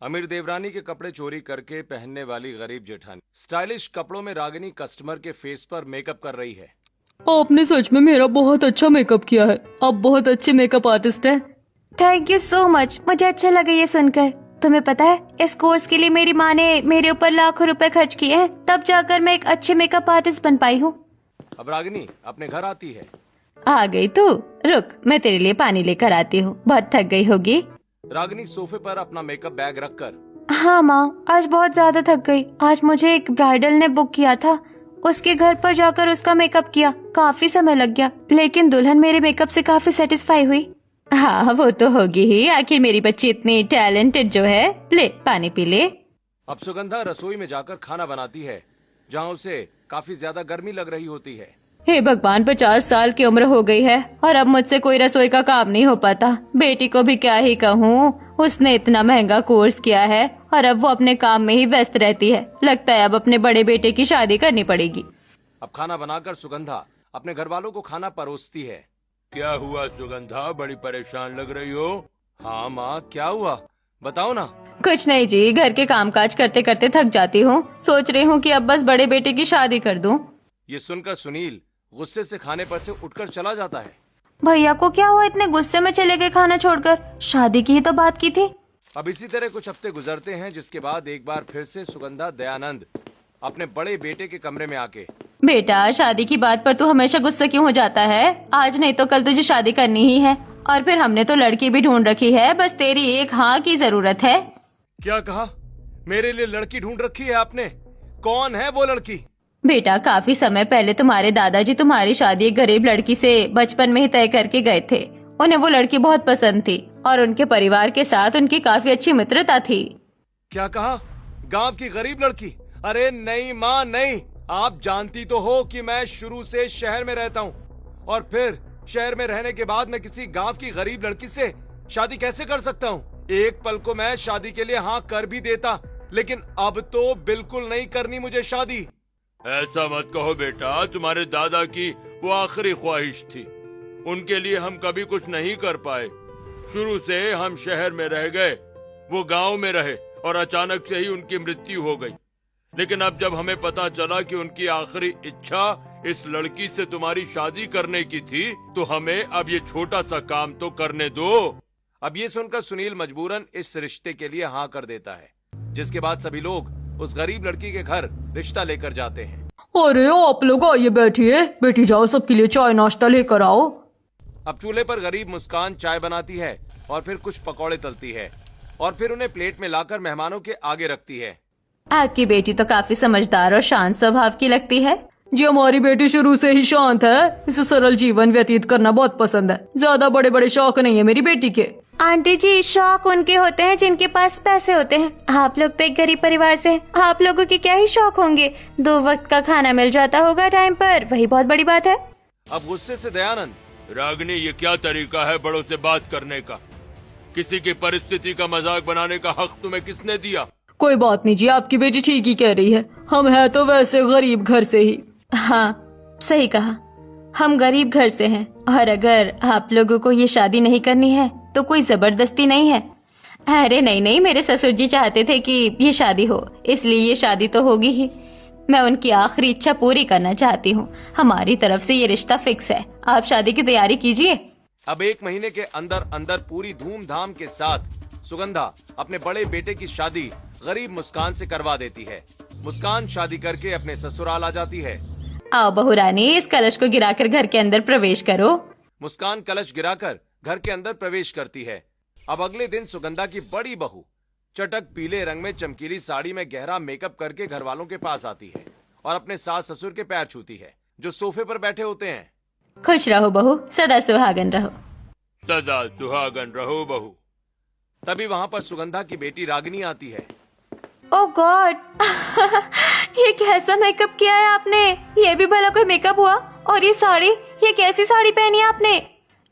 अमीर देवरानी के कपड़े चोरी करके पहनने वाली गरीब जेठानी स्टाइलिश कपड़ों में रागिनी कस्टमर के फेस पर मेकअप कर रही है। आपने सच में मेरा बहुत अच्छा मेकअप किया है। आप बहुत अच्छे मेकअप आर्टिस्ट हैं। Thank you so much. मुझे अच्छा लगा ये सुनकर। तुम्हें पता है, इस कोर्स के लिए मेरी माँ ने मेरे ऊपर लाखों रुपए खर्च किए हैं, तब जाकर मैं एक अच्छे मेकअप आर्टिस्ट बन पाई हूँ। अब रागिनी अपने घर आती है। आ गई तू? रुक, मैं तेरे लिए पानी लेकर आती हूँ। बहुत थक गई होगी। रागिनी सोफे पर अपना मेकअप बैग रखकर, हाँ माँ, आज बहुत ज्यादा थक गई। आज मुझे एक ब्राइडल ने बुक किया था, उसके घर पर जाकर उसका मेकअप किया। काफी समय लग गया, लेकिन दुल्हन मेरे मेकअप से काफी सेटिस्फाई हुई। हाँ, वो तो होगी ही। आखिर मेरी बच्ची इतनी टैलेंटेड जो है। ले, पानी पी ले। अब सुगंधा रसोई में जाकर खाना बनाती है, जहाँ उसे काफी ज्यादा गर्मी लग रही होती है। हे भगवान, 50 साल की उम्र हो गई है और अब मुझसे कोई रसोई का काम नहीं हो पाता। बेटी को भी क्या ही कहूँ, उसने इतना महंगा कोर्स किया है और अब वो अपने काम में ही व्यस्त रहती है। लगता है अब अपने बड़े बेटे की शादी करनी पड़ेगी। अब खाना बनाकर सुगंधा अपने घर वालों को खाना परोसती है। क्या हुआ सुगंधा, बड़ी परेशान लग रही हो? हाँ माँ, क्या हुआ बताओ ना। कुछ नहीं जी, घर के कामकाज करते करते थक जाती हूँ। सोच रही हूँ कि अब बस बड़े बेटे की शादी कर दूँ। ये सुनकर सुनील गुस्से से खाने पर से उठकर चला जाता है। भैया को क्या हुआ, इतने गुस्से में चले गए खाना छोड़कर? शादी की ही तो बात की थी। अब इसी तरह कुछ हफ्ते गुजरते हैं, जिसके बाद एक बार फिर से सुगंधा दयानंद अपने बड़े बेटे के कमरे में आके, बेटा, शादी की बात पर तू हमेशा गुस्सा क्यों हो जाता है? आज नहीं तो कल तुझे शादी करनी ही है, और फिर हमने तो लड़की भी ढूंढ रखी है। बस तेरी एक हाँ की जरूरत है। क्या कहा? मेरे लिए लड़की ढूंढ रखी है आपने? कौन है वो लड़की? बेटा, काफी समय पहले तुम्हारे दादाजी तुम्हारी शादी एक गरीब लड़की से बचपन में ही तय करके गए थे। उन्हें वो लड़की बहुत पसंद थी और उनके परिवार के साथ उनकी काफी अच्छी मित्रता थी। क्या कहा? गांव की गरीब लड़की? अरे नहीं माँ, नहीं। आप जानती तो हो कि मैं शुरू से शहर में रहता हूँ, और फिर शहर में रहने के बाद मैं किसी गांव की गरीब लड़की से शादी कैसे कर सकता हूँ? एक पल को मैं शादी के लिए हाँ कर भी देता, लेकिन अब तो बिल्कुल नहीं करनी मुझे शादी। ऐसा मत कहो बेटा, तुम्हारे दादा की वो आखिरी ख्वाहिश थी। उनके लिए हम कभी कुछ नहीं कर पाए। शुरू से हम शहर में रह गए, वो गांव में रहे, और अचानक से ही उनकी मृत्यु हो गई। लेकिन अब जब हमें पता चला कि उनकी आखिरी इच्छा इस लड़की से तुम्हारी शादी करने की थी, तो हमें अब ये छोटा सा काम तो करने दो। अब ये सुनकर सुनील मजबूरन इस रिश्ते के लिए हाँ कर देता है, जिसके बाद सभी लोग उस गरीब लड़की के घर रिश्ता लेकर जाते हैं। अरे आप लोग आइए, बैठिए। बेटी जाओ, सबके लिए चाय नाश्ता लेकर आओ। अब चूल्हे पर गरीब मुस्कान चाय बनाती है और फिर कुछ पकौड़े तलती है, और फिर उन्हें प्लेट में लाकर मेहमानों के आगे रखती है। आपकी बेटी तो काफी समझदार और शांत स्वभाव की लगती है। जी, हमारी बेटी शुरू से ही शांत है। इसे सरल जीवन व्यतीत करना बहुत पसंद है। ज्यादा बड़े बड़े शौक नहीं है मेरी बेटी के। आंटी जी, शौक उनके होते हैं जिनके पास पैसे होते हैं। आप लोग तो एक गरीब परिवार से हैं। आप लोगों के क्या ही शौक होंगे? 2 वक्त का खाना मिल जाता होगा टाइम पर, वही बहुत बड़ी बात है। अब गुस्से से दयानंद, रागिनी, ये क्या तरीका है बड़ों से बात करने का? किसी की परिस्थिति का मजाक बनाने का हक तुम्हें किसने दिया? कोई बात नहीं जी, आपकी बेटी ठीक ही कह रही है। हम है तो वैसे गरीब घर से ही। हाँ, सही कहा। हम गरीब घर से हैं, और अगर आप लोगों को ये शादी नहीं करनी है तो कोई जबरदस्ती नहीं है। अरे नहीं नहीं, मेरे ससुर जी चाहते थे कि ये शादी हो, इसलिए ये शादी तो होगी ही। मैं उनकी आखिरी इच्छा पूरी करना चाहती हूँ। हमारी तरफ से ये रिश्ता फिक्स है। आप शादी की तैयारी कीजिए। अब 1 महीने के अंदर अंदर पूरी धूमधाम के साथ सुगंधा अपने बड़े बेटे की शादी गरीब मुस्कान से करवा देती है। मुस्कान शादी करके अपने ससुराल आ जाती है। आओ बहू रानी, इस कलश को गिराकर घर के अंदर प्रवेश करो। मुस्कान कलश गिराकर घर के अंदर प्रवेश करती है। अब अगले दिन सुगंधा की बड़ी बहू चटक पीले रंग में चमकीली साड़ी में गहरा मेकअप करके घर वालों के पास आती है और अपने सास ससुर के पैर छूती है, जो सोफे पर बैठे होते हैं। खुश रहो बहू, सदा सुहागन रहो। सदा सुहागन रहो बहू। तभी वहाँ पर सुगंधा की बेटी रागिनी आती है। ओह गॉड ये कैसा मेकअप किया है आपने? ये भी भला कोई मेकअप हुआ? और ये साड़ी, ये कैसी साड़ी पहनी है आपने?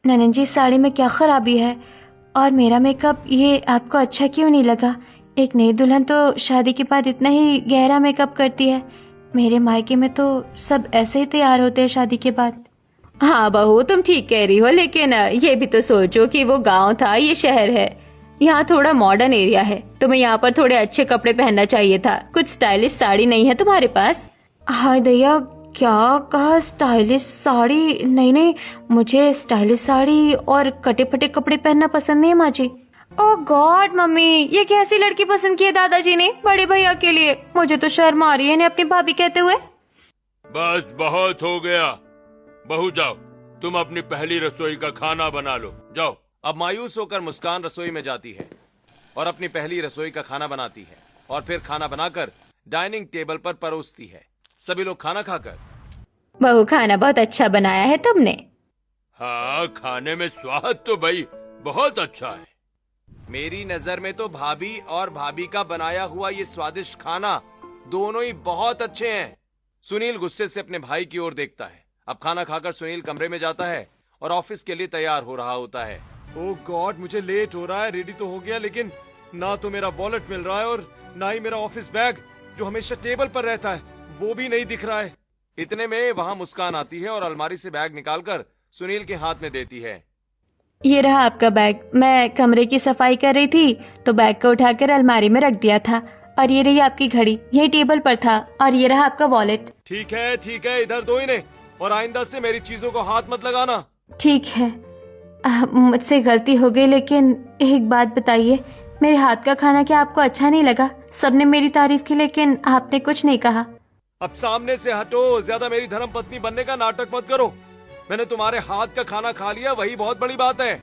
ननन जी, साड़ी में क्या खराबी है? और मेरा मेकअप, ये आपको अच्छा क्यों नहीं लगा? एक नई दुल्हन तो शादी के बाद इतना ही गहरा मेकअप करती है। मेरे मायके में तो सब ऐसे ही तैयार होते हैं शादी के बाद। हाँ बहू, तुम ठीक कह रही हो, लेकिन ये भी तो सोचो कि वो गांव था, ये शहर है। यहाँ थोड़ा मॉडर्न एरिया है, तुम्हें यहाँ पर थोड़े अच्छे कपड़े पहनना चाहिए था। कुछ स्टाइलिश साड़ी नहीं है तुम्हारे पास? हाय दैया, क्या कहा स्टाइलिश साड़ी? नहीं नहीं, मुझे स्टाइलिश साड़ी और कटे फटे कपड़े पहनना पसंद नहीं है माँ जी। ओह गॉड मम्मी, ये कैसी लड़की पसंद की है दादाजी ने बड़े भैया के लिए? मुझे तो शर्म आ रही है इन्हें अपनी भाभी कहते हुए। बस बहुत हो गया। बहू जाओ, तुम अपनी पहली रसोई का खाना बना लो, जाओ। अब मायूस होकर मुस्कान रसोई में जाती है और अपनी पहली रसोई का खाना बनाती है और फिर खाना बनाकर डाइनिंग टेबल पर परोसती है। सभी लोग खाना खाकर, बहू खाना बहुत अच्छा बनाया है तुमने। हाँ, खाने में स्वाद तो भाई बहुत अच्छा है। मेरी नजर में तो भाभी और भाभी का बनाया हुआ ये स्वादिष्ट खाना दोनों ही बहुत अच्छे हैं। सुनील गुस्से से अपने भाई की ओर देखता है। अब खाना खाकर सुनील कमरे में जाता है और ऑफिस के लिए तैयार हो रहा होता है। ओह गॉड, मुझे लेट हो रहा है। रेडी तो हो गया, लेकिन ना तो मेरा वॉलेट मिल रहा है और ना ही मेरा ऑफिस बैग जो हमेशा टेबल पर रहता है वो भी नहीं दिख रहा है। इतने में वहां मुस्कान आती है और अलमारी से बैग निकालकर सुनील के हाथ में देती है। ये रहा आपका बैग। मैं कमरे की सफाई कर रही थी तो बैग को उठाकर अलमारी में रख दिया था, और ये रही आपकी घड़ी, यही टेबल पर था, और ये रहा आपका वॉलेट। ठीक है, इधर दो इन्हें, और आइंदा से मेरी चीजों को हाथ मत लगाना। ठीक है, मुझसे गलती हो गई, लेकिन एक बात बताइए, मेरे हाथ का खाना क्या आपको अच्छा नहीं लगा? सबने मेरी तारीफ की लेकिन आपने कुछ नहीं कहा। अब सामने से हटो, ज्यादा मेरी धर्म पत्नी बनने का नाटक मत करो। मैंने तुम्हारे हाथ का खाना खा लिया, वही बहुत बड़ी बात है।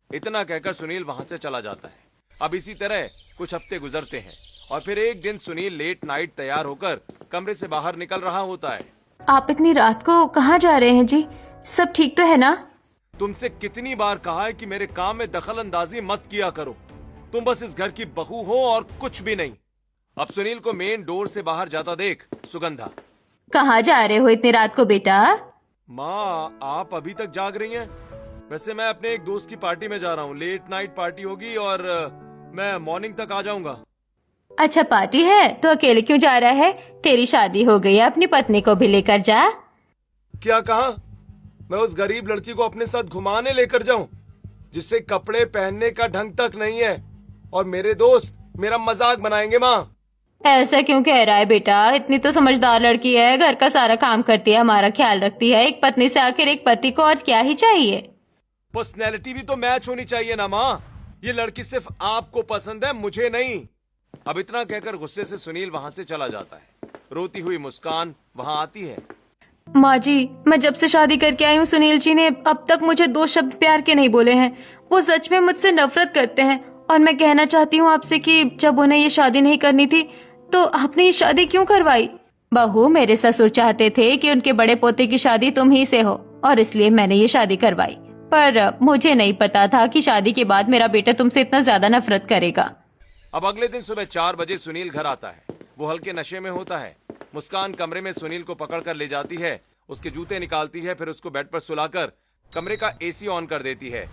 इतना कहकर सुनील वहां से चला जाता है। अब इसी तरह कुछ हफ्ते गुजरते हैं और फिर एक दिन सुनील लेट नाइट तैयार होकर कमरे से बाहर निकल रहा होता है। आप इतनी रात को कहाँ जा रहे हैं जी? सब ठीक तो है ना? तुमसे कितनी बार कहा है कि मेरे काम में दखल अंदाजी मत किया करो। तुम बस इस घर की बहू हो और कुछ भी नहीं। अब सुनील को मेन डोर से बाहर जाता देख सुगंधा, कहाँ जा रहे हो इतनी रात को बेटा? माँ, आप अभी तक जाग रही हैं? वैसे मैं अपने एक दोस्त की पार्टी में जा रहा हूँ। लेट नाइट पार्टी होगी और मैं मॉर्निंग तक आ जाऊंगा। अच्छा पार्टी है तो अकेले क्यों जा रहा है? तेरी शादी हो गई है, अपनी पत्नी को भी लेकर जा। क्या कहा? मैं उस गरीब लड़की को अपने साथ घुमाने लेकर जाऊं जिससे कपड़े पहनने का ढंग तक नहीं है, और मेरे दोस्त मेरा मजाक बनाएंगे? माँ, ऐसा क्यों कह रहा है बेटा? इतनी तो समझदार लड़की है, घर का सारा काम करती है, हमारा ख्याल रखती है। एक पत्नी से आखिर एक पति को और क्या ही चाहिए? पर्सनैलिटी भी तो मैच होनी चाहिए ना माँ। ये लड़की सिर्फ आपको पसंद है, मुझे नहीं। अब इतना कहकर गुस्से से सुनील वहां से चला जाता है। रोती हुई मुस्कान वहां आती है। माँ जी, मैं जब से शादी करके आई हूँ सुनील जी ने अब तक मुझे 2 शब्द प्यार के नहीं बोले हैं। वो सच में मुझसे नफरत करते हैं, और मैं कहना चाहती हूँ आपसे कि जब उन्हें ये शादी नहीं करनी थी तो आपने ये शादी क्यों करवाई? बहू, मेरे ससुर चाहते थे कि उनके बड़े पोते की शादी तुम ही से हो, और इसलिए मैंने ये शादी करवाई। पर मुझे नहीं पता था कि शादी के बाद मेरा बेटा तुमसे इतना ज्यादा नफरत करेगा। अब अगले दिन सुबह 4 बजे सुनील घर आता है। वो हल्के नशे में होता है। मुस्कान कमरे में सुनील को पकड़कर ले जाती है, उसके जूते निकालती है, फिर उसको बेड पर सुलाकर कमरे का एसी ऑन कर देती है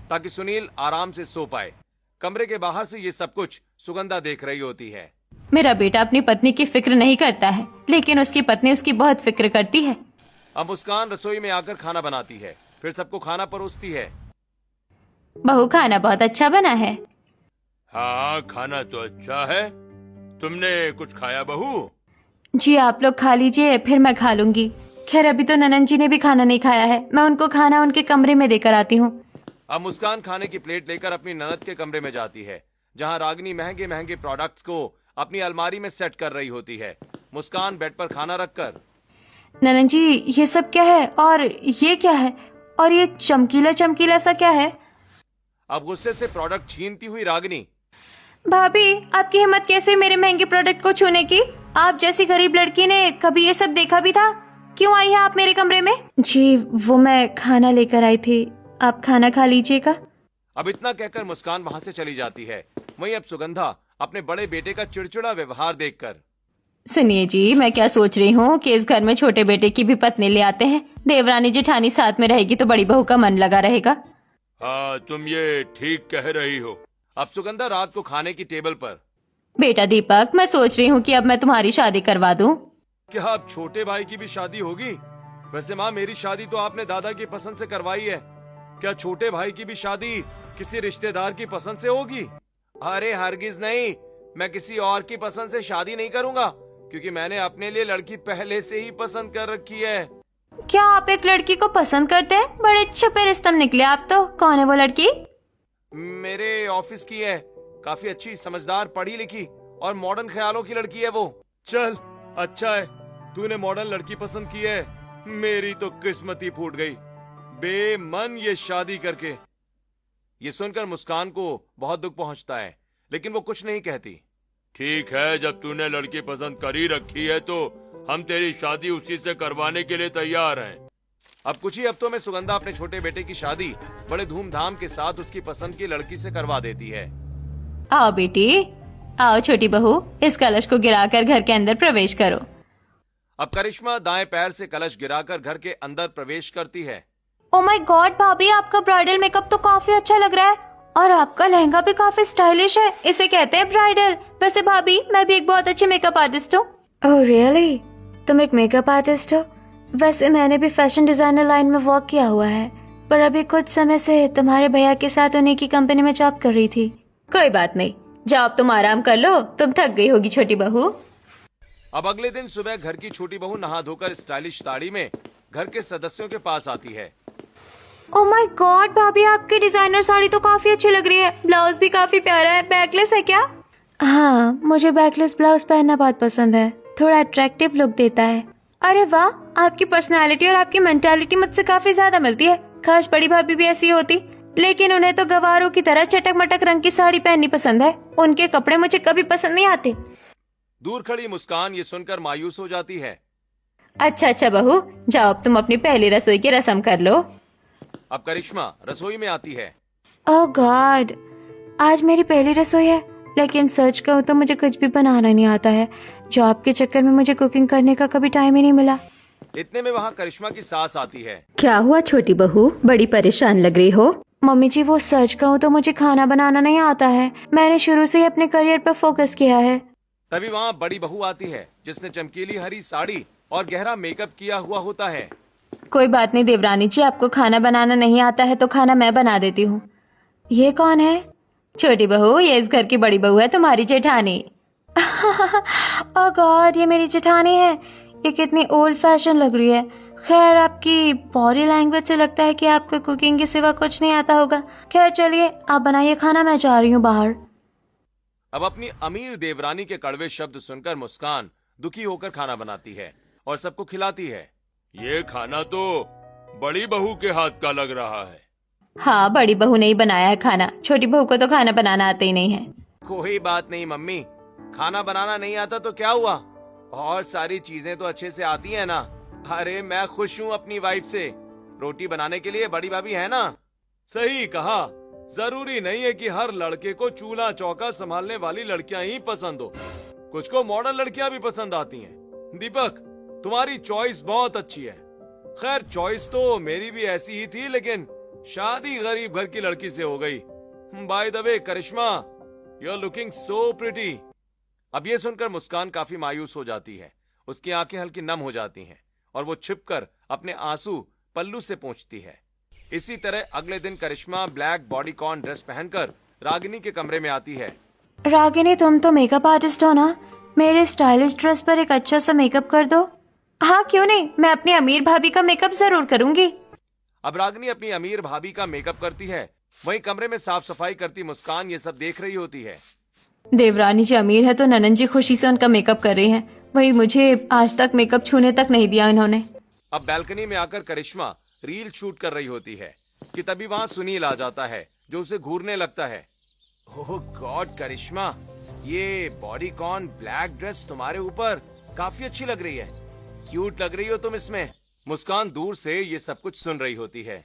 ताकि सुनील आराम से सो पाए। कमरे के बाहर से ये सब कुछ सुगंधा देख रही होती है। मेरा बेटा अपनी पत्नी की फिक्र नहीं करता है, लेकिन उसकी पत्नी उसकी बहुत फिक्र करती है। अब मुस्कान रसोई में आकर खाना बनाती है, फिर सबको खाना परोसती है। बहू, खाना बहुत अच्छा बना है। हाँ, खाना तो अच्छा है। तुमने कुछ खाया बहू? जी, आप लोग खा लीजिए, फिर मैं खा लूंगी। खैर अभी तो ननन जी ने भी खाना नहीं खाया है, मैं उनको खाना उनके कमरे में देकर आती हूँ। अब मुस्कान खाने की प्लेट लेकर अपनी ननद के कमरे में जाती है, जहाँ रागिनी महंगे महंगे प्रोडक्ट्स को अपनी अलमारी में सेट कर रही होती है। मुस्कान बेड पर खाना रखकर, ननन जी ये सब क्या है, और ये क्या है, और ये चमकीला चमकीला सा क्या है? अब गुस्से से प्रोडक्ट छीनती हुई रागिनी, भाभी, आपकी हिम्मत कैसे मेरे महंगे प्रोडक्ट को छूने की? आप जैसी गरीब लड़की ने कभी ये सब देखा भी था? क्यों आई हैं आप मेरे कमरे में? जी, वो मैं खाना लेकर आई थी, आप खाना खा लीजिएगा। अब इतना कहकर मुस्कान वहां से चली जाती है। वहीं अब सुगंधा अपने बड़े बेटे का चिड़चिड़ा व्यवहार देखकर, सुनिए जी, मैं क्या सोच रही हूँ कि इस घर में छोटे बेटे की भी पत्नी ले आते हैं। देवरानी जेठानी साथ में रहेगी तो बड़ी बहू का मन लगा रहेगा। हाँ, तुम ये ठीक कह रही हो। अब सुगंधा रात को खाने की टेबल पर, बेटा दीपक, मैं सोच रही हूँ कि अब मैं तुम्हारी शादी करवा दूँ। क्या अब छोटे भाई की भी शादी होगी? वैसे माँ, मेरी शादी तो आपने दादा की पसंद से करवाई है। क्या छोटे भाई की भी शादी किसी रिश्तेदार की पसंद से होगी? अरे हरगिज नहीं, मैं किसी और की पसंद से शादी नहीं करूंगा, क्योंकि मैंने अपने लिए लड़की पहले से ही पसंद कर रखी है। क्या आप एक लड़की को पसंद करते हैं? बड़े छुपे रिश्तम निकले आप तो। कौन है वो लड़की? मेरे ऑफिस की है, काफी अच्छी, समझदार, पढ़ी लिखी और मॉडर्न ख्यालों की लड़की है वो। चल अच्छा है तूने मॉडर्न लड़की पसंद की है, मेरी तो किस्मत ही फूट गई बेमन ये शादी करके। ये सुनकर मुस्कान को बहुत दुख पहुंचता है, लेकिन वो कुछ नहीं कहती। ठीक है, जब तूने लड़की पसंद कर ही रखी है तो हम तेरी शादी उसी से करवाने के लिए तैयार हैं। अब कुछ ही हफ्तों में सुगंधा अपने छोटे बेटे की शादी बड़े धूमधाम के साथ उसकी पसंद की लड़की से करवा देती है। आओ बेटी, आओ छोटी बहू, इस कलश को गिराकर घर के अंदर प्रवेश करो। अब करिश्मा दाएं पैर से कलश गिराकर घर के अंदर प्रवेश करती है। ओ माय गॉड भाभी, आपका ब्राइडल मेकअप तो काफी अच्छा लग रहा है और आपका लहंगा भी काफी स्टाइलिश है, इसे कहते हैं ब्राइडल। वैसे भाभी, मैं भी एक बहुत अच्छी मेकअप आर्टिस्ट हूँ। Oh really? तुम एक मेकअप आर्टिस्ट हो? वैसे मैंने भी फैशन डिजाइनर लाइन में वर्क किया हुआ है, पर अभी कुछ समय से तुम्हारे भैया के साथ उन्हीं की कंपनी में जॉब कर रही थी। कोई बात नहीं, जाओ तुम आराम कर लो, तुम थक गई होगी छोटी बहू। अब अगले दिन सुबह घर की छोटी बहू नहा धोकर स्टाइलिश साड़ी में घर के सदस्यों के पास आती है। ओ माय गॉड भाभी, आपकी डिजाइनर साड़ी तो काफी अच्छी लग रही है, ब्लाउज भी काफी प्यारा है। बैकलेस है क्या? हाँ, मुझे बैकलेस ब्लाउज पहनना बहुत पसंद है, थोड़ा अट्रैक्टिव लुक देता है। अरे वाह, आपकी पर्सनालिटी और आपकी मेंटालिटी मुझसे काफी ज्यादा मिलती है। काश बड़ी भाभी भी ऐसी होती, लेकिन उन्हें तो गवारों की तरह चटक मटक रंग की साड़ी पहननी पसंद है, उनके कपड़े मुझे कभी पसंद नहीं आते। दूर खड़ी मुस्कान ये सुनकर मायूस हो जाती है। अच्छा बहू, जाओ अब तुम अपनी पहली रसोई की रस्म कर लो। अब करिश्मा रसोई में आती है। ओह गॉड, आज मेरी पहली रसोई है, लेकिन सच कहूँ तो मुझे कुछ भी बनाना नहीं आता है। जॉब के चक्कर में मुझे कुकिंग करने का कभी टाइम ही नहीं मिला। इतने में वहाँ करिश्मा की सास आती है। क्या हुआ छोटी बहू, बड़ी परेशान लग रही हो? मम्मी जी, वो सच कहूँ तो मुझे खाना बनाना नहीं आता है, मैंने शुरू से ही अपने करियर पर फोकस किया है। तभी वहाँ बड़ी बहू आती है जिसने चमकीली हरी साड़ी और गहरा मेकअप किया हुआ होता है। कोई बात नहीं देवरानी जी, आपको खाना बनाना नहीं आता है तो खाना मैं बना देती हूँ। ये कौन है? छोटी बहू, ये इस घर की बड़ी बहू है, तुम्हारी जेठानी। ओह गॉड, ये मेरी जेठानी है। ये कितनी ओल्ड फैशन लग रही है। खैर, आपकी बॉडी लैंग्वेज से लगता है कि आपको कुकिंग के सिवा कुछ नहीं आता होगा। खैर चलिए, आप बनाइए खाना, मैं जा रही हूँ बाहर। अब अपनी अमीर देवरानी के कड़वे शब्द सुनकर मुस्कान दुखी होकर खाना बनाती है और सबको खिलाती है। ये खाना तो बड़ी बहू के हाथ का लग रहा है। हाँ, बड़ी बहू ने ही बनाया है खाना, छोटी बहू को तो खाना बनाना आता ही नहीं है। कोई बात नहीं मम्मी, खाना बनाना नहीं आता तो क्या हुआ, और सारी चीजें तो अच्छे से आती है ना। अरे मैं खुश हूँ अपनी वाइफ से, रोटी बनाने के लिए बड़ी भाभी है ना। सही कहा, जरूरी नहीं है कि हर लड़के को चूल्हा चौका संभालने वाली लड़कियां ही पसंद हो, कुछ को मॉडर्न लड़कियां भी पसंद आती हैं। दीपक, तुम्हारी चॉइस बहुत अच्छी है। खैर चॉइस तो मेरी भी ऐसी ही थी, लेकिन शादी गरीब घर की लड़की से हो गई। By the way Karishma, you are looking so pretty. अब ये सुनकर मुस्कान काफी मायूस हो जाती है, उसकी आंखें हल्की नम हो जाती हैं और वो छिपकर अपने आंसू पल्लू से पोंछती है। इसी तरह अगले दिन करिश्मा ब्लैक बॉडीकॉन ड्रेस पहनकर रागिनी के कमरे में आती है। रागिनी, तुम तो मेकअप आर्टिस्ट हो ना, मेरे स्टाइलिश ड्रेस पर एक अच्छा सा मेकअप कर दो। हाँ क्यों नहीं, मैं अपनी अमीर भाभी का मेकअप जरूर करूंगी। अब रागिनी अपनी अमीर भाभी का मेकअप करती है, वहीं कमरे में साफ सफाई करती मुस्कान ये सब देख रही होती है। देवरानी जी अमीर है तो ननन जी खुशी से उनका मेकअप कर रही हैं, वही मुझे आज तक मेकअप छूने तक नहीं दिया इन्होंने। अब बैल्कनी में आकर करिश्मा रील शूट कर रही होती है कि तभी वहाँ सुनील आ जाता है जो उसे घूरने लगता है। ओह गॉड करिश्मा, ये बॉडीकॉन ब्लैक ड्रेस तुम्हारे ऊपर काफी अच्छी लग रही है, क्यूट लग रही हो तुम इसमें। मुस्कान दूर से ये सब कुछ सुन रही होती है।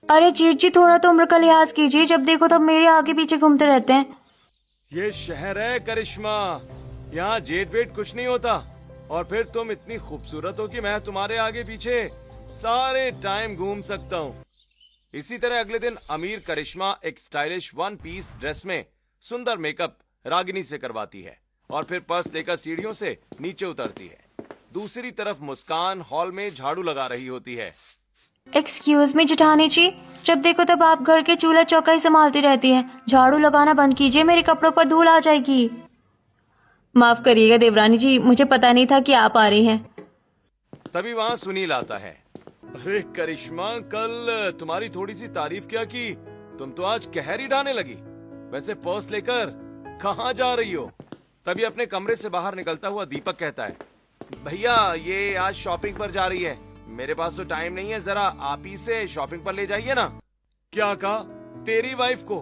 अरे जीत जी, थोड़ा तो उम्र का लिहाज कीजिए, जब देखो तब मेरे आगे पीछे घूमते रहते हैं। ये शहर है करिश्मा, यहाँ जेट वेट कुछ नहीं होता, और फिर तुम इतनी खूबसूरत हो कि मैं तुम्हारे आगे पीछे सारे टाइम घूम सकता हूँ। इसी तरह अगले दिन अमीर करिश्मा एक स्टाइलिश वन पीस ड्रेस में सुंदर मेकअप रागिनी से करवाती है और फिर पर्स लेकर सीढ़ियों से नीचे उतरती है। दूसरी तरफ मुस्कान हॉल में झाड़ू लगा रही होती है। एक्सक्यूज मी जेठानी जी, जब देखो तब आप घर के चूल्हा चौका ही संभालती रहती हैं। झाड़ू लगाना बंद कीजिए, मेरे कपड़ों पर धूल आ जाएगी। माफ करिएगा देवरानी जी, मुझे पता नहीं था कि आप आ रही हैं। तभी वहाँ सुनील आता है। अरे करिश्मा, कल तुम्हारी थोड़ी सी तारीफ किया कि तुम तो आज कहर ही ढाने लगी। वैसे पर्स लेकर कहाँ जा रही हो? तभी अपने कमरे से बाहर निकलता हुआ दीपक कहता है, भैया ये आज शॉपिंग पर जा रही है। मेरे पास तो टाइम नहीं है, जरा आप ही से शॉपिंग पर ले जाइए ना। क्या कहा? तेरी वाइफ को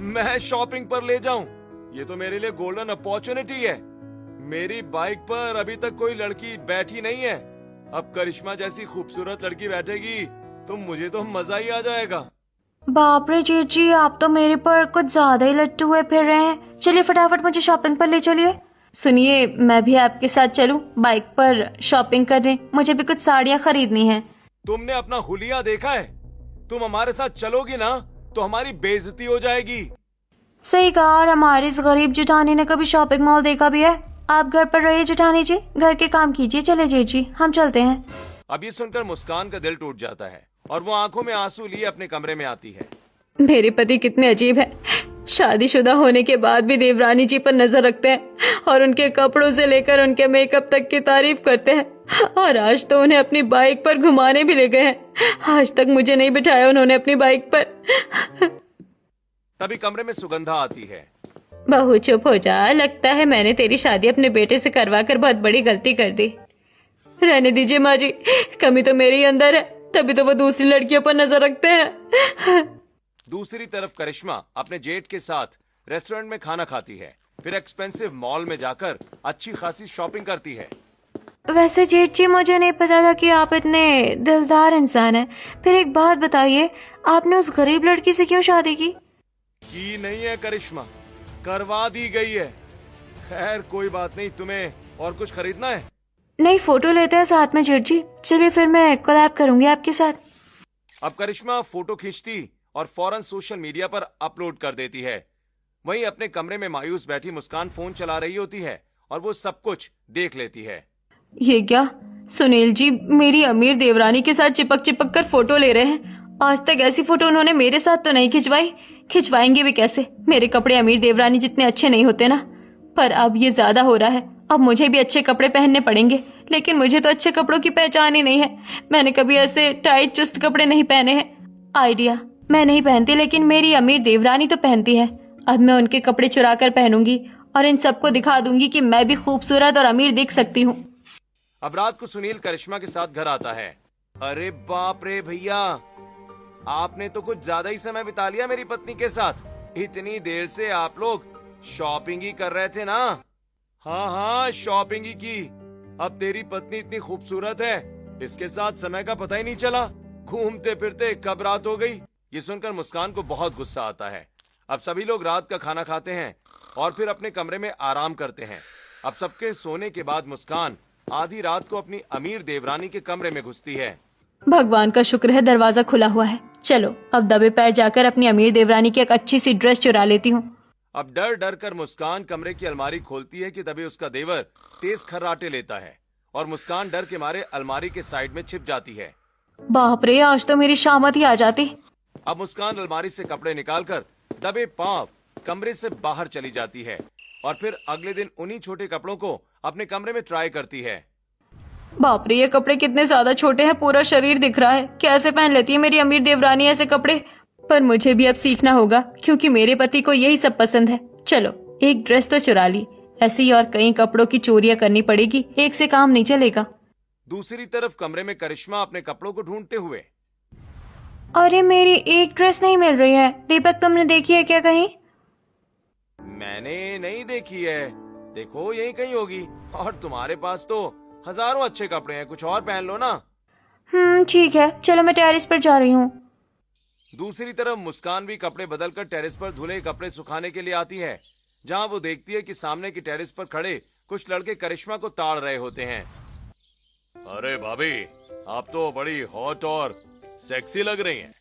मैं शॉपिंग पर ले जाऊं? ये तो मेरे लिए गोल्डन अपॉर्चुनिटी है। मेरी बाइक पर अभी तक कोई लड़की बैठी नहीं है। अब करिश्मा जैसी खूबसूरत लड़की बैठेगी तो मुझे तो मजा ही आ जाएगा। बाप रे जेठ जी, आप तो मेरे पर कुछ ज्यादा ही लट्टू हुए फिर रहे हैं। चलिए फटाफट मुझे शॉपिंग पर ले चलिए। सुनिए, मैं भी आपके साथ चलूं बाइक पर शॉपिंग करने? मुझे भी कुछ साड़ियाँ खरीदनी हैं। तुमने अपना हुलिया देखा है? तुम हमारे साथ चलोगी ना तो हमारी बेइज्जती हो जाएगी। सही कहा, और हमारी इस गरीब जेठानी ने कभी शॉपिंग मॉल देखा भी है? आप घर पर रहिए जेठानी जी, घर के काम कीजिए। चले जेठ जी, हम चलते हैं। अब ये सुनकर मुस्कान का दिल टूट जाता है और वो आंखों में आंसू लिए अपने कमरे में आती है। मेरे पति कितने अजीब है। शादीशुदा होने के बाद भी देवरानी जी पर नजर रखते हैं और उनके कपड़ों से लेकर उनके मेकअप तक की तारीफ करते हैं। और आज तो उन्हें अपनी बाइक पर घुमाने भी ले गए हैं। आज तक मुझे नहीं बिठाया उन्होंने अपनी बाइक पर। तभी कमरे में सुगंधा आती है। बहू चुप हो जा, लगता है मैंने तेरी शादी अपने बेटे से करवा कर बहुत बड़ी गलती कर दी। रहने दीजिए माँ जी, कमी तो मेरे ही अंदर है, तभी तो वो दूसरी लड़कियों पर नजर रखते हैं। दूसरी तरफ करिश्मा अपने जेठ के साथ रेस्टोरेंट में खाना खाती है, फिर एक्सपेंसिव मॉल में जाकर अच्छी खासी शॉपिंग करती है। वैसे जेठ जी, मुझे नहीं पता था कि आप इतने दिलदार इंसान हैं। फिर एक बात बताइए, आपने उस गरीब लड़की से क्यों शादी की? नहीं है करिश्मा, करवा दी गई है। खैर कोई बात नहीं, तुम्हें और कुछ खरीदना है? नहीं, फोटो लेते हैं साथ में जेठ जी। चलिए फिर मैं कोलैब करूंगी आपके साथ। अब करिश्मा फोटो खींचती और फौरन सोशल मीडिया पर अपलोड कर देती है। वहीं अपने कमरे में मायूस बैठी मुस्कान फोन चला रही होती है और वो सब कुछ देख लेती है। ये क्या सुनील जी मेरी अमीर देवरानी के साथ चिपक चिपक कर फोटो ले रहे हैं। आज तक ऐसी फोटो उन्होंने मेरे साथ तो नहीं खिंचवाई, खिंचवाएंगे भी कैसे? मेरे कपड़े अमीर देवरानी जितने अच्छे नहीं होते ना। पर अब ये ज्यादा हो रहा है, अब मुझे भी अच्छे कपड़े पहनने पड़ेंगे। लेकिन मुझे तो अच्छे कपड़ों की पहचान ही नहीं है। मैंने कभी ऐसे टाइट चुस्त कपड़े नहीं पहने हैं। आइडिया, मैं नहीं पहनती लेकिन मेरी अमीर देवरानी तो पहनती है। अब मैं उनके कपड़े चुरा कर पहनूंगी और इन सबको दिखा दूंगी कि मैं भी खूबसूरत और अमीर दिख सकती हूँ। अब रात को सुनील करिश्मा के साथ घर आता है। अरे बाप रे भैया, आपने तो कुछ ज्यादा ही समय बिता लिया मेरी पत्नी के साथ। इतनी देर से आप लोग शॉपिंग ही कर रहे थे ना? हाँ, शॉपिंग ही की। अब तेरी पत्नी इतनी खूबसूरत है, इसके साथ समय का पता ही नहीं चला। घूमते फिरते कब रात हो गई। ये सुनकर मुस्कान को बहुत गुस्सा आता है। अब सभी लोग रात का खाना खाते हैं और फिर अपने कमरे में आराम करते हैं। अब सबके सोने के बाद मुस्कान आधी रात को अपनी अमीर देवरानी के कमरे में घुसती है। भगवान का शुक्र है दरवाजा खुला हुआ है। चलो अब दबे पैर जाकर अपनी अमीर देवरानी की एक अच्छी सी ड्रेस चुरा लेती हूँ। अब डर डर कर मुस्कान कमरे की अलमारी खोलती है कि तभी उसका देवर तेज खर्राटे लेता है और मुस्कान डर के मारे अलमारी के साइड में छिप जाती है। बाप रे, आज तो मेरी शामत ही आ जाती। अब मुस्कान अलमारी से कपड़े निकालकर दबे पांव कमरे से बाहर चली जाती है और फिर अगले दिन उन्हीं छोटे कपड़ों को अपने कमरे में ट्राई करती है। बाप रे, ये कपड़े कितने ज्यादा छोटे हैं, पूरा शरीर दिख रहा है। कैसे पहन लेती है मेरी अमीर देवरानी ऐसे कपड़े? पर मुझे भी अब सीखना होगा क्योंकि मेरे पति को यही सब पसंद है। चलो एक ड्रेस तो चुरा ली, ऐसे ही और कई कपड़ों की चोरियां करनी पड़ेगी, एक से काम नहीं चलेगा। दूसरी तरफ कमरे में करिश्मा अपने कपड़ों को ढूंढते हुए, अरे मेरी एक ड्रेस नहीं मिल रही है। दीपक, तुमने देखी है क्या कहीं? मैंने नहीं देखी है, देखो यही कहीं होगी। और तुम्हारे पास तो हजारों अच्छे कपड़े हैं, कुछ और पहन लो ना। ठीक है, चलो मैं टेरेस पर जा रही हूँ। दूसरी तरफ मुस्कान भी कपड़े बदलकर टेरेस पर धुले कपड़े सुखाने के लिए आती है, जहां वो देखती है कि सामने की टेरेस पर खड़े कुछ लड़के करिश्मा को ताड़ रहे होते हैं। अरे भाभी, आप तो बड़ी हॉट और सेक्सी लग रही हैं।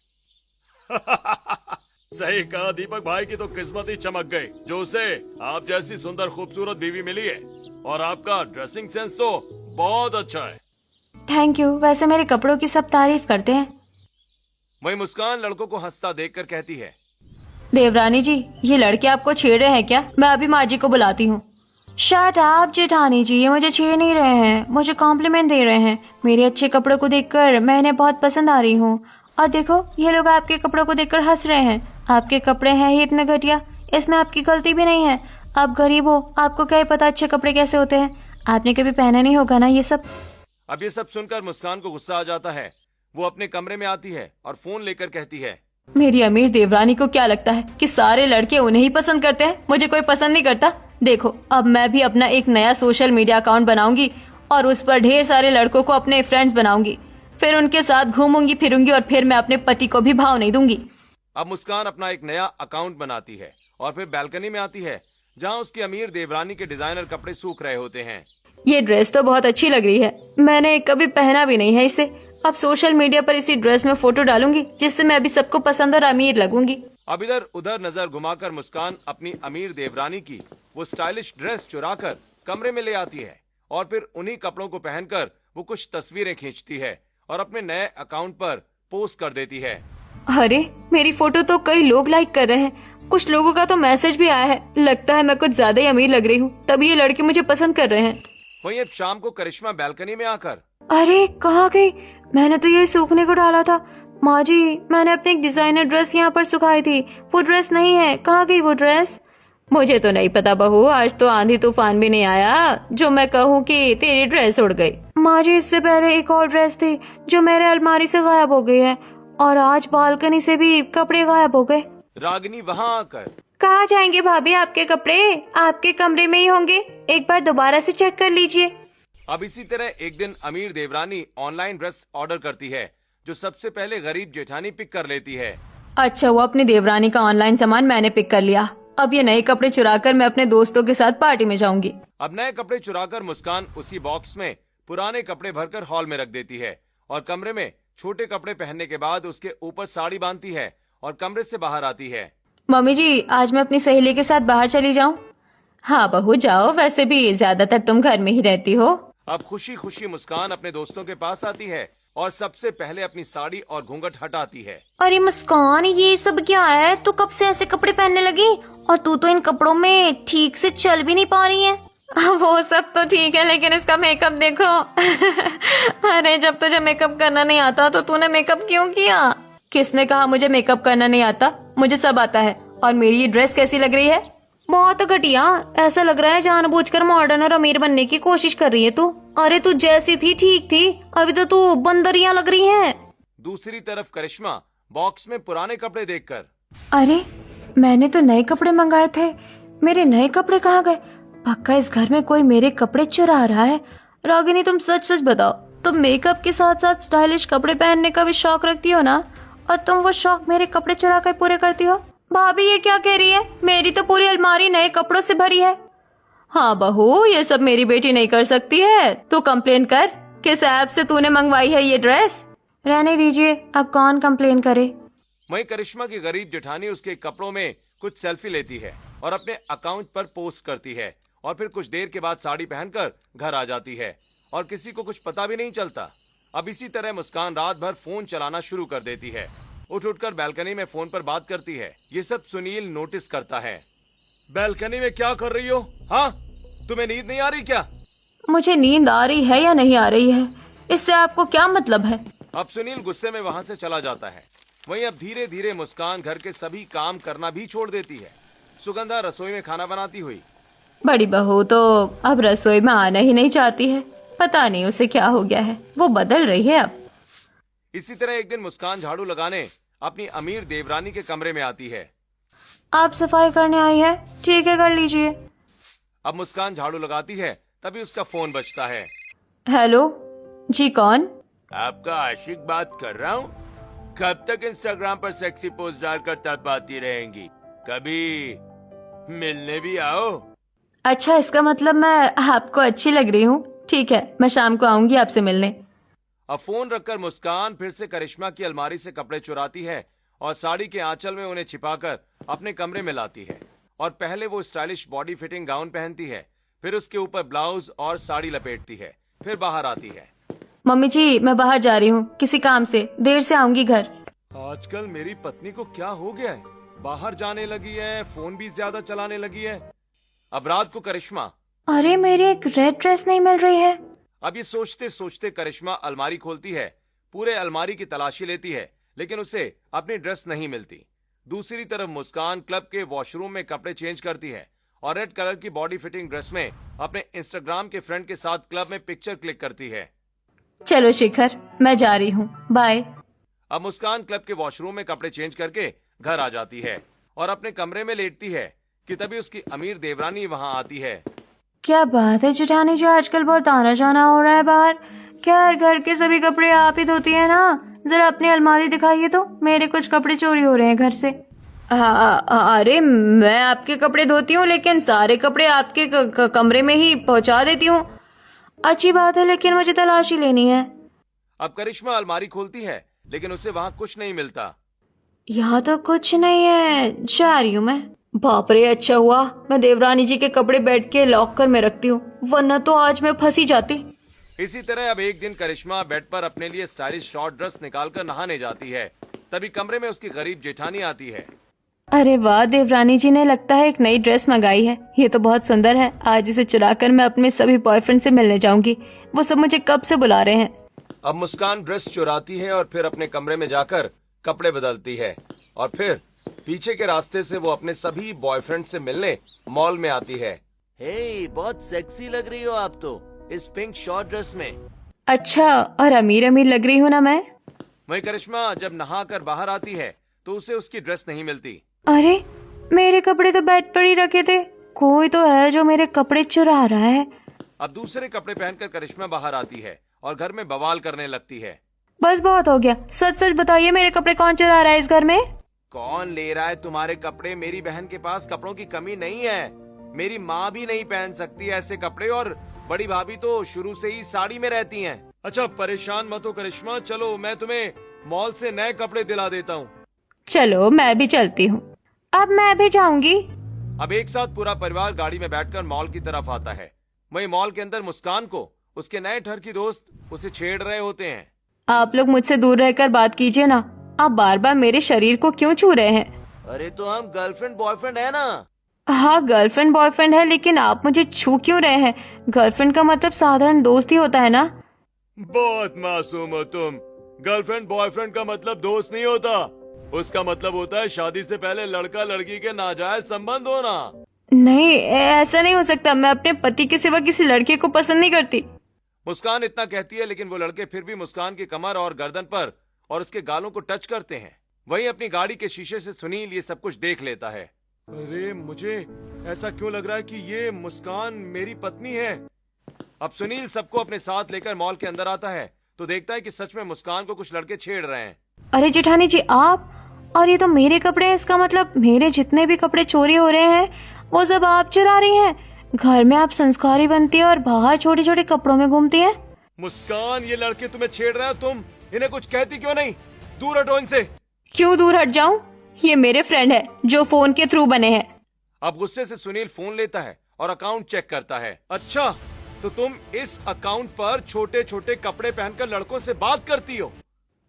सही कहा, दीपक भाई की तो किस्मत ही चमक गई जो उसे आप जैसी सुंदर खूबसूरत बीवी मिली है। और आपका ड्रेसिंग सेंस तो बहुत अच्छा है। Thank you. वैसे मेरे कपड़ों की सब तारीफ करते हैं। वहीं मुस्कान लड़कों को हंसता देखकर कहती है, देवरानी जी, ये लड़के आपको छेड़ रहे हैं क्या? मैं अभी माँ जी को बुलाती हूँ। शट अप जेठानी जी, ये मुझे छेड़ नहीं रहे हैं, मुझे कॉम्प्लीमेंट दे रहे हैं। मेरे अच्छे कपड़ों को देखकर मैं इन्हें बहुत पसंद आ रही हूँ। और देखो, ये लोग आपके कपड़ों को देखकर हंस रहे हैं। आपके कपड़े हैं ही इतने घटिया, इसमें आपकी गलती भी नहीं है। आप गरीब हो, आपको क्या ही पता अच्छे कपड़े कैसे होते हैं। आपने कभी पहना नहीं होगा ना ये सब। अब ये सब सुनकर मुस्कान को गुस्सा आ जाता है। वो अपने कमरे में आती है और फोन लेकर कहती है, मेरी अमीर देवरानी को क्या लगता है कि सारे लड़के उन्हें ही पसंद करते हैं? मुझे कोई पसंद नहीं करता। देखो, अब मैं भी अपना एक नया सोशल मीडिया अकाउंट बनाऊंगी और उस पर ढेर सारे लड़कों को अपने फ्रेंड्स बनाऊंगी। फिर उनके साथ घूमूंगी फिरूंगी और फिर मैं अपने पति को भी भाव नहीं दूंगी। अब मुस्कान अपना एक नया अकाउंट बनाती है और फिर बैल्कनी में आती है, जहाँ उसकी अमीर देवरानी के डिजाइनर कपड़े सूख रहे होते हैं। ये ड्रेस तो बहुत अच्छी लग रही है, मैंने कभी पहना भी नहीं है इसे। अब सोशल मीडिया पर इसी ड्रेस में फोटो डालूंगी, जिससे मैं अभी सबको पसंद और अमीर लगूंगी। अब इधर उधर नजर घुमाकर मुस्कान अपनी अमीर देवरानी की वो स्टाइलिश ड्रेस चुराकर कमरे में ले आती है और फिर उन्हीं कपड़ों को पहनकर वो कुछ तस्वीरें खींचती है और अपने नए अकाउंट पर पोस्ट कर देती है। अरे, मेरी फोटो तो कई लोग लाइक कर रहे हैं। कुछ लोगों का तो मैसेज भी आया है। लगता है मैं कुछ ज्यादा ही अमीर लग रही हूँ, तभी ये लड़के मुझे पसंद कर रहे हैं। वहीं अब शाम को करिश्मा बैल्कनी में आकर, अरे कहाँ गई? मैंने तो ये सूखने को डाला था। माँ जी, मैंने अपनी एक डिजाइनर ड्रेस यहाँ पर सुखाई थी, वो ड्रेस नहीं है। कहाँ गई वो ड्रेस? मुझे तो नहीं पता बहू, आज तो आंधी तूफान भी नहीं आया जो मैं कहूँ कि तेरी ड्रेस उड़ गई। माँ जी, इससे पहले एक और ड्रेस थी जो मेरे अलमारी से गायब हो गई है, और आज बालकनी से भी कपड़े गायब हो गए। रागिनी वहाँ आकर, कहाँ जाएंगे भाभी आपके कपड़े? आपके कमरे में ही होंगे, एक बार दोबारा से चेक कर लीजिए। अब इसी तरह एक दिन अमीर देवरानी ऑनलाइन ड्रेस ऑर्डर करती है, जो सबसे पहले गरीब जेठानी पिक कर लेती है। अच्छा, वो अपनी देवरानी का ऑनलाइन सामान मैंने पिक कर लिया। अब ये नए कपड़े चुराकर मैं अपने दोस्तों के साथ पार्टी में जाऊंगी। अब नए कपड़े चुराकर मुस्कान उसी बॉक्स में पुराने कपड़े भरकर हॉल में रख देती है और कमरे में छोटे कपड़े पहनने के बाद उसके ऊपर साड़ी बांधती है और कमरे से बाहर आती है। मम्मी जी, आज मैं अपनी सहेली के साथ बाहर चली जाऊं? हाँ बहू, जाओ, वैसे भी ज्यादातर तुम घर में ही रहती हो। अब खुशी खुशी मुस्कान अपने दोस्तों के पास आती है और सबसे पहले अपनी साड़ी और घूंघट हटाती है। अरे मुस्कान, ये सब क्या है? तू कब से ऐसे कपड़े पहनने लगी? और तू तो इन कपड़ों में ठीक से चल भी नहीं पा रही है। वो सब तो ठीक है, लेकिन इसका मेकअप देखो। अरे, जब तुझे मेकअप करना नहीं आता तो तूने मेकअप क्यों किया? किसने कहा मुझे मेकअप करना नहीं आता? मुझे सब आता है। और मेरी ये ड्रेस कैसी लग रही है? बहुत घटिया, ऐसा लग रहा है जानबूझकर मॉडर्न और अमीर बनने की कोशिश कर रही है तू। अरे तू जैसी थी ठीक थी, अभी तो तू बंदरियां लग रही है। दूसरी तरफ करिश्मा बॉक्स में पुराने कपड़े देखकर, अरे मैंने तो नए कपड़े मंगाए थे, मेरे नए कपड़े कहाँ गए? पक्का इस घर में कोई मेरे कपड़े चुरा रहा है। रागिनी, तुम सच सच बताओ, तुम मेकअप के साथ साथ स्टाइलिश कपड़े पहनने का भी शौक रखती हो ना? और तुम वो शौक मेरे कपड़े चुरा कर पूरे करती हो? भाभी, ये क्या कह रही है? मेरी तो पूरी अलमारी नए कपड़ों से भरी है। हाँ बहू, ये सब मेरी बेटी नहीं कर सकती है। तू कंप्लेन कर, किस ऐप से तूने मंगवाई है ये ड्रेस? रहने दीजिए, अब कौन कंप्लेन करे। वहीं करिश्मा की गरीब जेठानी उसके कपड़ों में कुछ सेल्फी लेती है और अपने अकाउंट पर पोस्ट करती है और फिर कुछ देर के बाद साड़ी पहनकर घर आ जाती है और किसी को कुछ पता भी नहीं चलता। अब इसी तरह मुस्कान रात भर फोन चलाना शुरू कर देती है। उठकर बैल्कनी में फोन पर बात करती है। ये सब सुनील नोटिस करता है। बैल्कनी में क्या कर रही हो? हाँ, तुम्हें नींद नहीं आ रही क्या? मुझे नींद आ रही है या नहीं आ रही है, इससे आपको क्या मतलब है? अब सुनील गुस्से में वहाँ से चला जाता है। वहीं अब धीरे धीरे मुस्कान घर के सभी काम करना भी छोड़ देती है। सुगंधा रसोई में खाना बनाती हुई, बड़ी बहू तो अब रसोई में आना ही नहीं चाहती है। पता नहीं उसे क्या हो गया है, वो बदल रही है अब। इसी तरह एक दिन मुस्कान झाड़ू लगाने अपनी अमीर देवरानी के कमरे में आती है। आप सफाई करने आई है? ठीक है, कर लीजिए। अब मुस्कान झाड़ू लगाती है, तभी उसका फोन बजता है। हेलो जी, कौन? आपका आशिक बात कर रहा हूँ। कब तक इंस्टाग्राम पर सेक्सी पोस्ट डालकर तड़पाती रहेंगी? कभी मिलने भी आओ। अच्छा, इसका मतलब मैं आपको अच्छी लग रही हूँ। ठीक है, मैं शाम को आऊंगी आपसे मिलने। अब फोन रखकर मुस्कान फिर से करिश्मा की अलमारी से कपड़े चुराती है और साड़ी के आंचल में उन्हें छिपाकर अपने कमरे में लाती है और पहले वो स्टाइलिश बॉडी फिटिंग गाउन पहनती है, फिर उसके ऊपर ब्लाउज और साड़ी लपेटती है, फिर बाहर आती है। मम्मी जी, मैं बाहर जा रही हूँ किसी काम से, देर से आऊंगी घर। आजकल मेरी पत्नी को क्या हो गया है? बाहर जाने लगी है, फोन भी ज्यादा चलाने लगी है। अब रात को करिश्मा, अरे मेरी एक रेड ड्रेस नहीं मिल रही है। अब ये सोचते सोचते करिश्मा अलमारी खोलती है, पूरे अलमारी की तलाशी लेती है, लेकिन उसे अपनी ड्रेस नहीं मिलती। दूसरी तरफ मुस्कान क्लब के वॉशरूम में कपड़े चेंज करती है और रेड कलर की बॉडी फिटिंग ड्रेस में अपने इंस्टाग्राम के फ्रेंड के साथ क्लब में पिक्चर क्लिक करती है। चलो शिखर, मैं जा रही हूँ, बाय। अब मुस्कान क्लब के वॉशरूम में कपड़े चेंज करके घर आ जाती है और अपने कमरे में लेटती है कि तभी उसकी अमीर देवरानी वहां आती है। क्या बात है जेठानी जी, आजकल बहुत आना जाना हो रहा है बाहर। क्या घर के सभी कपड़े आप ही धोती है ना? जरा अपनी अलमारी दिखाइए तो, मेरे कुछ कपड़े चोरी हो रहे हैं घर से। अरे मैं आपके कपड़े धोती हूँ, लेकिन सारे कपड़े आपके कमरे में ही पहुँचा देती हूँ। अच्छी बात है, लेकिन मुझे तलाशी लेनी है। अब करिश्मा अलमारी खोलती है, लेकिन उसे वहां कुछ नहीं मिलता। यहाँ तो कुछ नहीं है, जा रही हूँ मैं। बाप रे, अच्छा हुआ मैं देवरानी जी के कपड़े बेड के लॉकर में रखती हूँ, वरना तो आज मैं फंसी जाती। इसी तरह अब एक दिन करिश्मा बेड पर अपने लिए स्टाइलिश शॉर्ट ड्रेस निकालकर नहाने जाती है। तभी कमरे में उसकी गरीब जेठानी आती है। अरे वाह, देवरानी जी ने लगता है एक नई ड्रेस मंगाई है। ये तो बहुत सुंदर है। आज इसे चुराकर मैं अपने सभी बॉयफ्रेंड से मिलने जाऊंगी। वो सब मुझे कब से बुला रहे हैं। अब मुस्कान ड्रेस चुराती है और फिर अपने कमरे में जाकर कपड़े बदलती है और फिर पीछे के रास्ते से वो अपने सभी बॉयफ्रेंड से मिलने मॉल में आती है। हे, बहुत सेक्सी लग रही हो आप तो इस पिंक शॉर्ट ड्रेस में। अच्छा, और अमीर अमीर लग रही हूँ ना मैं। वहीं करिश्मा जब नहाकर बाहर आती है तो उसे उसकी ड्रेस नहीं मिलती। अरे मेरे कपड़े तो बेड पर ही रखे थे, कोई तो है जो मेरे कपड़े चुरा रहा है। अब दूसरे कपड़े पहनकर करिश्मा बाहर आती है और घर में बवाल करने लगती है। बस बहुत हो गया, सच सच बताइए, मेरे कपड़े कौन चुरा रहा है इस घर में? कौन ले रहा है तुम्हारे कपड़े? मेरी बहन के पास कपड़ों की कमी नहीं है। मेरी माँ भी नहीं पहन सकती ऐसे कपड़े, और बड़ी भाभी तो शुरू से ही साड़ी में रहती हैं। अच्छा, परेशान मत हो करिश्मा, चलो मैं तुम्हें मॉल से नए कपड़े दिला देता हूँ। चलो मैं भी चलती हूँ। अब मैं भी जाऊंगी। अब एक साथ पूरा परिवार गाड़ी में बैठकर मॉल की तरफ आता है। वहीं मॉल के अंदर मुस्कान को उसके नए ठरकी दोस्त उसे छेड़ रहे होते हैं। आप लोग मुझसे दूर रहकर बात कीजिए ना, आप बार बार मेरे शरीर को क्यों छू रहे हैं? अरे तो हम गर्लफ्रेंड बॉयफ्रेंड है ना। हाँ, गर्लफ्रेंड बॉयफ्रेंड है, लेकिन आप मुझे छू क्यों रहे हैं? गर्लफ्रेंड का मतलब साधारण दोस्त ही होता है ना। बहुत मासूम हो तुम। गर्लफ्रेंड बॉयफ्रेंड का मतलब दोस्त नहीं होता, उसका मतलब होता है शादी से पहले लड़का लड़की के नाजायज संबंध होना। नहीं, ऐसा नहीं हो सकता। मैं अपने पति के सिवा किसी लड़के को पसंद नहीं करती। मुस्कान इतना कहती है, लेकिन वो लड़के फिर भी मुस्कान की कमर और गर्दन पर और उसके गालों को टच करते हैं। वहीं अपनी गाड़ी के शीशे से सुनील ये सब कुछ देख लेता है। अरे मुझे ऐसा क्यों लग रहा है कि ये मुस्कान मेरी पत्नी है। अब सुनील सबको अपने साथ लेकर मॉल के अंदर आता है तो देखता है कि सच में मुस्कान को कुछ लड़के छेड़ रहे हैं। अरे जेठानी जी, आप, और ये तो मेरे कपड़े हैं, इसका मतलब मेरे जितने भी कपड़े चोरी हो रहे हैं वो सब आप चुरा रही हैं। घर में आप संस्कारी बनती है और बाहर छोटे छोटे कपड़ों में घूमती है। मुस्कान, ये लड़के तुम्हें छेड़ रहे हैं, तुम इन्हें कुछ कहती क्यों नहीं? दूर हटो इनसे। क्यों दूर हट जाऊं? ये मेरे फ्रेंड है जो फोन के थ्रू बने हैं। अब गुस्से से सुनील फोन लेता है और अकाउंट चेक करता है। अच्छा, तो तुम इस अकाउंट पर छोटे छोटे कपड़े पहनकर लड़कों से बात करती हो?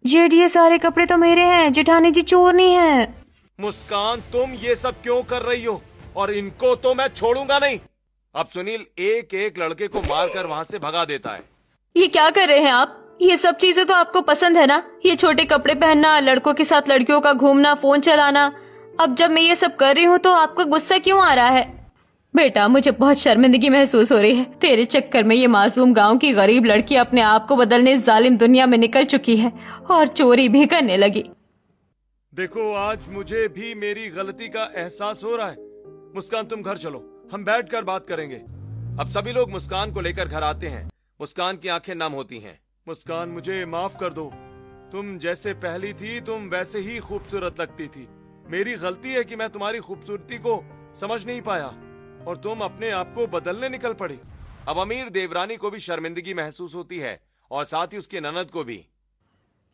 जेठ, ये सारे कपड़े तो मेरे हैं, जेठानी जी चोर नहीं है। मुस्कान, तुम ये सब क्यों कर रही हो? और इनको तो मैं छोड़ूंगा नहीं। अब सुनील एक एक लड़के को मारकर वहां से भगा देता है। ये क्या कर रहे हैं आप? ये सब चीजें तो आपको पसंद है ना? ये छोटे कपड़े पहनना, लड़कों के साथ लड़कियों का घूमना, फोन चलाना। अब जब मैं ये सब कर रही हूँ तो आपको गुस्सा क्यों आ रहा है? बेटा, मुझे बहुत शर्मिंदगी महसूस हो रही है। तेरे चक्कर में ये मासूम गांव की गरीब लड़की अपने आप को बदलने इस जालिम दुनिया में निकल चुकी है और चोरी भी करने लगी। देखो, आज मुझे भी मेरी गलती का एहसास हो रहा है। मुस्कान, तुम घर चलो, हम बैठकर बात करेंगे। अब सभी लोग मुस्कान को लेकर घर आते हैं। मुस्कान की आंखें नम होती हैं। मुस्कान, मुझे माफ कर दो। तुम जैसे पहली थी तुम वैसे ही खूबसूरत लगती थी। मेरी गलती है कि मैं तुम्हारी खूबसूरती को समझ नहीं पाया और तुम अपने आप को बदलने निकल पड़ी। अब अमीर देवरानी को भी शर्मिंदगी महसूस होती है और साथ ही उसकी ननद को भी।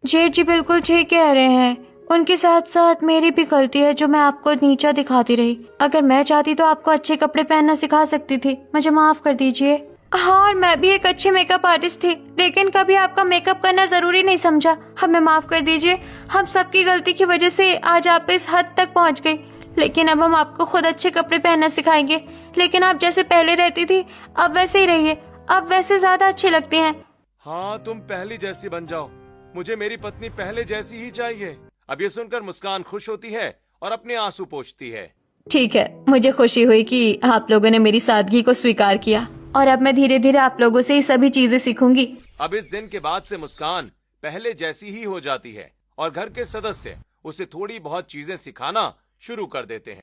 जेठ जी बिल्कुल ठीक कह रहे हैं, उनके साथ साथ मेरी भी गलती है जो मैं आपको नीचा दिखाती रही। अगर मैं चाहती तो आपको अच्छे कपड़े पहनना सिखा सकती थी। मुझे माफ कर दीजिए। हाँ, और मैं भी एक अच्छे मेकअप आर्टिस्ट थी, लेकिन कभी आपका मेकअप करना जरूरी नहीं समझा। हमें माफ कर दीजिए, हम सबकी गलती की वजह से आज आप इस हद तक पहुंच गई। लेकिन अब हम आपको खुद अच्छे कपड़े पहनना सिखाएंगे। लेकिन आप जैसे पहले रहती थी अब वैसे ही रहिए, अब वैसे ज्यादा अच्छे लगते हैं। हाँ, तुम पहली जैसी बन जाओ। मुझे मेरी पत्नी पहले जैसी ही चाहिए। अब ये सुनकर मुस्कान खुश होती है और अपने आंसू पोंछती है। ठीक है, मुझे खुशी हुई कि आप लोगों ने मेरी सादगी को स्वीकार किया और अब मैं धीरे धीरे आप लोगों से ये सभी चीजें सीखूंगी। अब इस दिन के बाद से मुस्कान पहले जैसी ही हो जाती है और घर के सदस्य उसे थोड़ी बहुत चीजें सिखाना शुरू कर देते हैं।